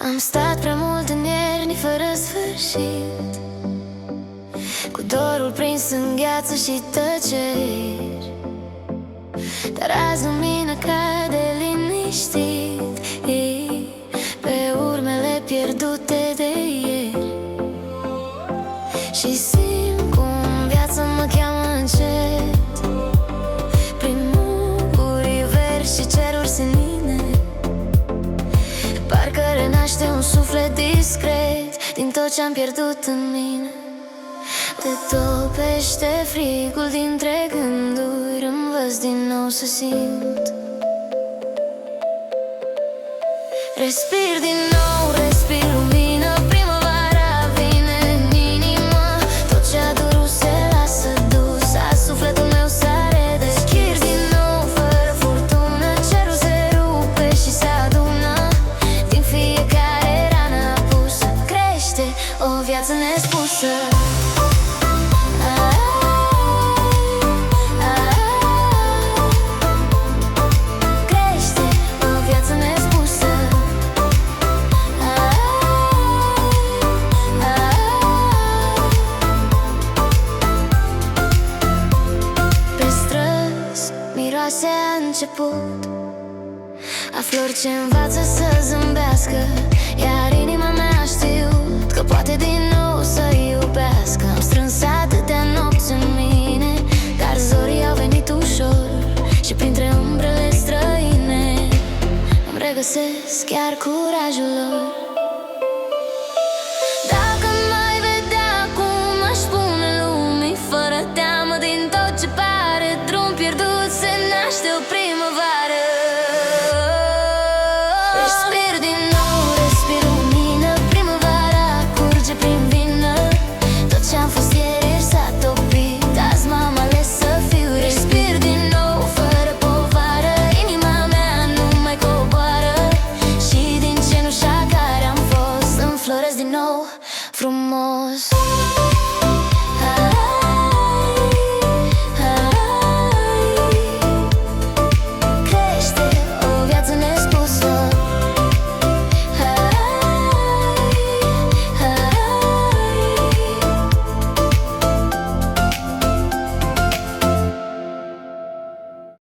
Am stat prea mult în ierni fără sfârșit, cu dorul prins în gheață și tăceri. Dar azi lumina cade liniștit pe urmele pierdute de ieri. Și simt cum viața mă cheamă încet, prin muguri verzi și ceruri senine. Parcă renaște un suflet discret din tot ce-am pierdut în mine. Te topește frigul dintre gânduri, învăț din nou să simt. Respir din nou, respir lumină, primăvara vine în inimă. Tot ce-a durut se lasă dus, azi sufletul meu s-a redeschis din nou. Fără furtună, cerul se rupe și se adună, din fiecare rană apusă crește o viață nespusă. Miroase a început, a flori ce învață să zâmbească, iar inima mea a știut că poate din nou să iubească. Am strâns atâtea nopți în mine, dar zorii au venit ușor și printre umbrele străine îmi regăsesc chiar curajul lor.